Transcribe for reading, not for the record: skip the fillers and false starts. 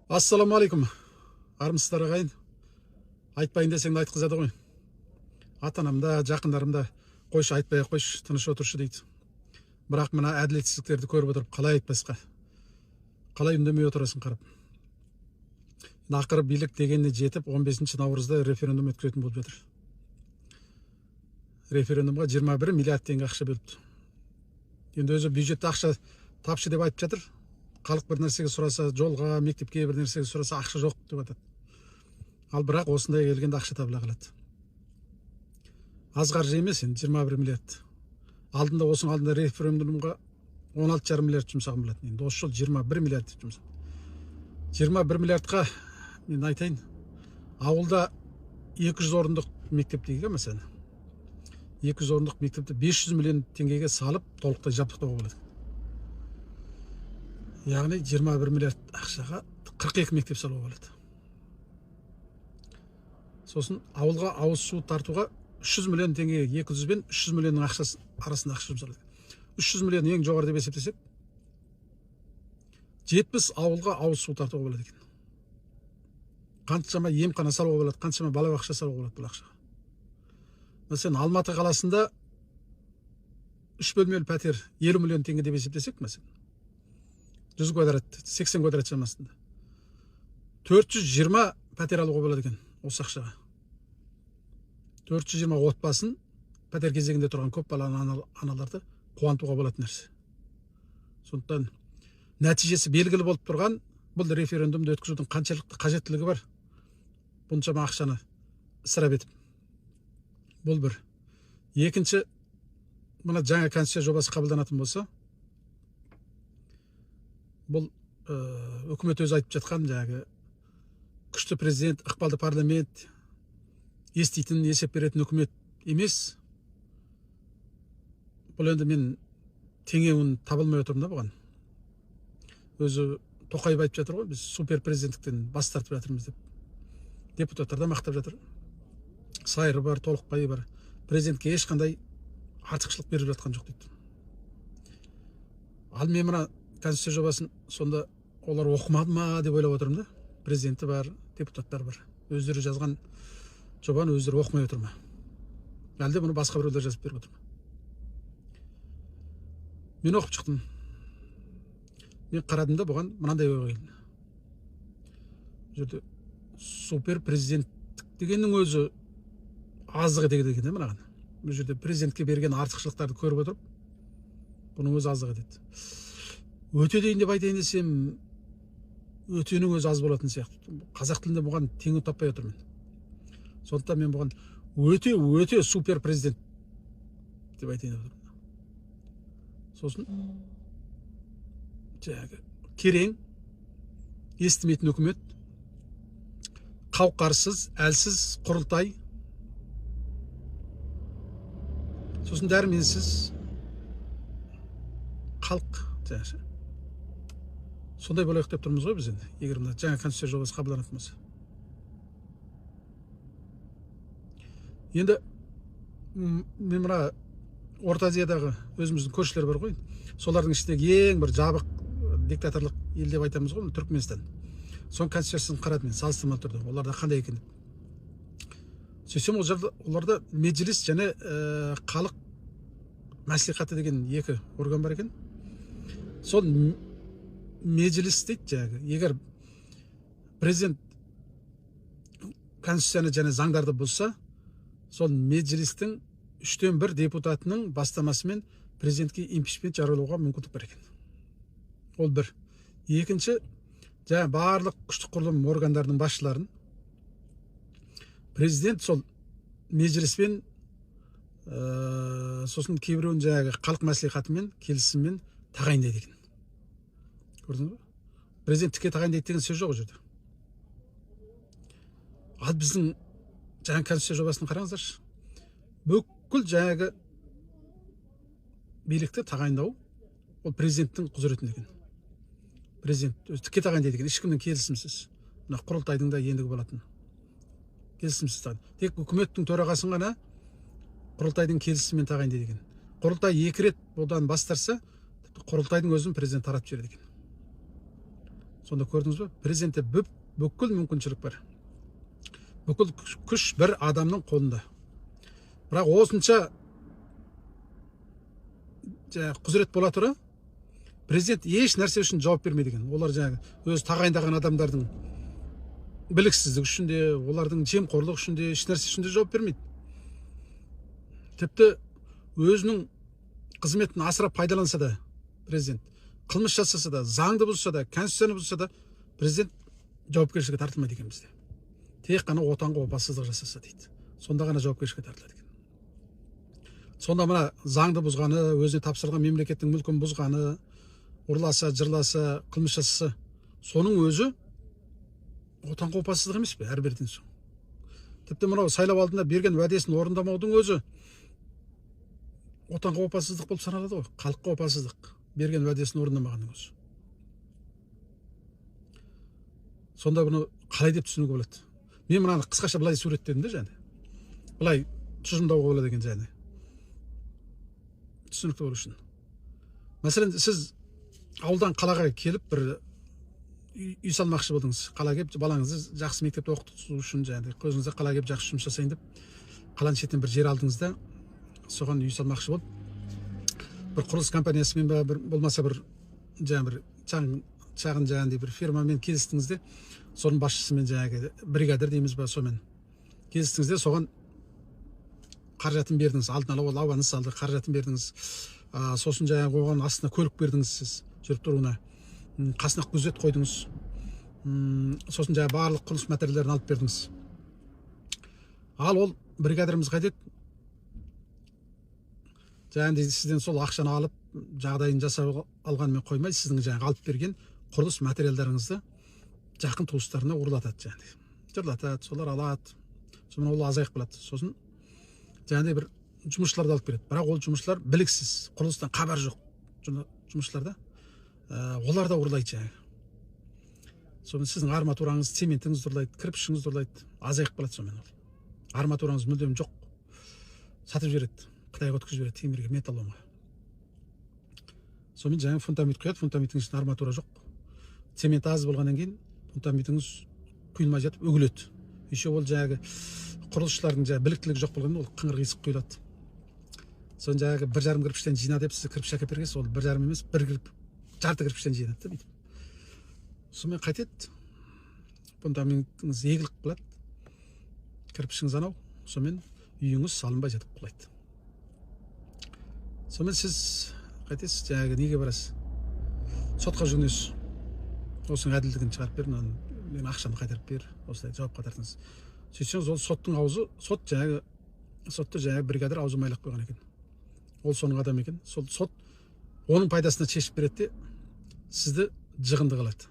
Ассаламу алейкум. Армысыздар ағайын. Айтпайын десең де айтқызады ғой. Ата-анам да, жақындарым да қойшы, айтпай ақ қойшы, тыныш отыршы дейді. Бірақ мына әділетсіздіктерді көріп отырып қалай айтпасқа? Қалай үндемей отырасың қарап? Ақыры билік дегеніне жетіп 15 наурызда референдум өткізетін болып жатыр. Референдумға 21 миллиард теңге ақша бөліпті. Енді өзі бюджетте ақша тапшы деп айтып жатыр. Халық бір нәрсеге сұраса, жолға, мектепке бір нәрсеге сұраса, ақша жоқ деп айтады. Ал бірақ осындай келгенде ақша табыла қалады. Аз қаржы емес енді 21 миллиард. Алдында осының алдында референдумға 16,5 миллиард жұмсаған болатын. Енді осы жол 21 миллиард жұмсаған. 21 миллиардқа мен айтайын, ауылда 200 орындық мектеп дейік мәселен. 200 орындық мектепті 500 миллион теңгеге салып, толықтай жабдықтауға болады. Яғни 21 миллиард ақшаға 42 мектеп салуға болады. Сосын ауылға ауыз су тартуға 300 миллион теңгеге 200 бен 300 миллионның ақшасы арасында ақша жұмсалады. 300 миллион ең жоғары деп есептесек, 70 ауылға ауыз су тартуға болады екен. Қаншама емхана салуға болады, қаншама балабақша салуға болады бұл ақшаға. Мәселен, Алматы қаласында 3 бөлмелі пәтер 50 миллион теңге деп есептесек, мәселен, 100 квадрат, 80 квадрат шамасында 420 пәтер алуға болады екен осы ақшаға. 420 отбасын пәтер кезегінде тұрған көп балалы аналарды қуантуға болатын нәрсе. Сондықтан нәтижесі белгілі болып тұрған бұл референдумды өткізудің қаншалықты қажеттілігі бар. Бұншама ақшаны ысырап етіп. Бұл бір. Екінші, мына жаңа конституция жобасы қабылданатын болса, бұл үкімет өзі айтып жатқан жаңағы күшті президент, ықпалды парламент, еститін, есеп беретін үкімет емес. Бұл енді мен теңеуін табылмай отырмын да бұған. Өзі Тоқаев айтып жатыр ғой, біз супер президенттіктен бас тартып жатырмыз деп. Депутаттар да мақтап жатыр. Сайыры бар, толықбайы бар. Президентке ешқандай артықшылық беріп жатқан жоқ дейді. Ал мен мына конституция жобасын сонда олар оқымады ма деп ойлап отырмын да. Президенті бар, депутаттар бар. Өздері жазған жобаны өздері оқымай отыр ма? Әлде бұны басқа біреулер жазып беріп отыр ма? Мен оқып шықтым. Мен қарадым да бұған мынандай ой келді. Жерде супер президенттік дегеннің өзі аздығы дегенде екен мынаған. Бұл жерде президентке берген артықшылықтарды көріп отырып, бұның өзі аздығы деді. Өте дейін деп айтайын десем, өтенің өзі аз болатын сияқты. Қазақ тілінде бұған теңін таппай отырмын. Сондықтан мен бұған өте супер президент деп айтайын деп отырмын. Сосын жаңағы керең, естімейтін үкімет, қауқарсыз, әлсіз құрылтай, сосын дәрменсіз халық. Сондай болайық деп тұрмыз ғой біз енді, егер мына жаңа конституция жобасы қабылданатын болса. Енді мен мына Орта Азиядағы өзіміздің көршілер бар ғой, солардың ішіндегі ең бір жабық диктаторлық ел деп айтамыз ғой, Түркменстан. Соның конституциясын қарадым мен салыстырмалы түрде, оларда қандай екен деп. Сөйтсем оларда меджлис және халық мәслихаты деген екі орган бар екен. Сол меджлис дейді жаңағы, егер президент конституцияны және заңдарды бұзса, сол меджлистің 1/3 депутатының бастамасымен президентке импичмент жариялауға мүмкіндік бар екен. Ол бір. Екінші, жаңа барлық күштік құрылым органдарының басшыларын президент сол меджлиспен сосын кейбіреуін жаңағы халық мәслихатымен, келісіммен тағайындайды екен. Көрдіңіз бе? Президенттікке тағайындайды деген сөз жоқ ол жерде. Ал біздің жаңа конституция жобасын қараңыздаршы. Бүкіл жаңағы билікті тағайындау ол президенттің құзыретінде екен. Президент өзі тікке тағайындайды екен, ешкімнің келісімсіз. Мына құрылтайдың да ендігі болатын. Келісімсіз тағайындайды. Тек үкіметтің төрағасын ғана құрылтайдың келісімімен тағайындайды екен. Құрылтай 2 рет одан бас тартса, құрылтайдың өзін президент таратып жібереді екен. Сонда көрдіңіз бе? Президентте бүкіл мүмкіншілік бар. Бүкіл күш бір адамның қолында. Бірақ осынша құзырет бола тұра, президент еш нәрсе үшін жауап бермейді екен. Олар өзі тағайындаған адамдардың біліксіздік үшін де, олардың жемқорлық үшін де, еш нәрсе үшін де жауап бермейді. Тіпті өзінің қызметін асыра пайдаланса да, президент қылмыс жасаса да, заңды бұзса да, конституцияны бұзса да, президент жауапкершілікке тартылмайды екен бізде. Тек қана отанға опасыздық жасаса дейді. Сонда ғана жауапкершілікке тартылады екен. Сонда мына заңды бұзғаны, өзіне тапсырылған мемлекеттің мүлкін бұзғаны, ұрласа, жырласа, қылмыс жасаса, соның өзі отанға опасыздық емес пе, әрберден соң. Тіпті мынау сайлау алдында берген уәдесін орындамаудың өзі отанға опасыздық болып саналады ғой. Халыққа опасыздық, берген уәдесін орындамағанның өзі. Сонда бұны қалай деп түсінуге болады? Мен мынаны қысқаша былай суреттедім де және. Былай тұжырымдауға болады екен және. Түсінікті болу үшін. Мәселен, сіз ауылдан қалаға келіп бір үй салмақшы болдыңыз. Қалаға келіп балаңызды жақсы мектепте оқыту үшін және көзіңізде қалаға келіп жақсы жұмыс жасайын деп қаланың шетінен бір жер алдыңыз да соған үй салмақшы болып бір құрылыс компаниясымен ба болмаса бір шағын жаңағындай бір фирмамен келістіңіз де соның басшысымен жаңағы бригадир дейміз ба сомен келістіңіз де соған қаражатын бердіңіз. Алдын ала ол ауаны салды, қаражатын бердіңіз. Сосын жаңағы оған астына көлік бердіңіз сіз жүріп тұруына. Қасына күзет қойдыңыз. Сосын жаңағы барлық құрылыс материалдарын алып бердіңіз. Ал ол бригадиріміз қайтеді? Жаңағындай сізден сол ақшаны алып, жағдайын жасап алғанмен қоймай, сіздің жаңағы алып берген құрылыс материалдарыңызды жақын туыстарына ұрлатады жаңағындай. Жырлатады, солар алады. Сосын ол азайып қалады. Сосын жаңағындай бір жұмысшыларды алып береді. Бірақ ол жұмысшылар біліксіз, құрылыстан хабар жоқ жұмысшыларда. Олар да ұрлайды жаңағы. Сосын сіздің арматураңыз, цементіңіз ұрлайды, кірпішіңіз ұрлайды, азайып қалады сонымен ол. Арматураңыз мүлдем жоқ. Сатып жібереді. Қытайға өткізіп жібереді, темірге, металломға. Сонымен жаңағы фундамент құяды, фундаментің ішінде арматура жоқ. Цемент аз болғаннан кейін фундаментіңіз құйылмай жатып өгіледі. Еще ол жаңағы құрылысшылардың жаңағы біліктілігі жоқ болғанда ол қыңыр қисық құйылады. Соны жаңағы 1,5 кірпіштен жина деп сіз кірпіш әкеліп бергенсіз, ол 1,5 емес, жарты кірпіштен жинады дейді. Сонымен қайтеді. Фундаментіңіз егіліп қалады. Кірпішіңіз анау, сонымен үйіңіз салынбай жатып құлайды. Сонымен сіз қайтесіз, жаңағы неге барасыз? Сотқа жүгінесіз. Осының әділдігін шығарып бер, мен ақшаны қайтарып бер, осылай жауапқа тартыңыз. Сөйтсеңіз ол соттың аузы, сотты жаңағы бригадир аузы майлап қойған екен. Ол соның адамы екен. Сол сот оның пайдасына шешіп береді де сізді жығынды қалады.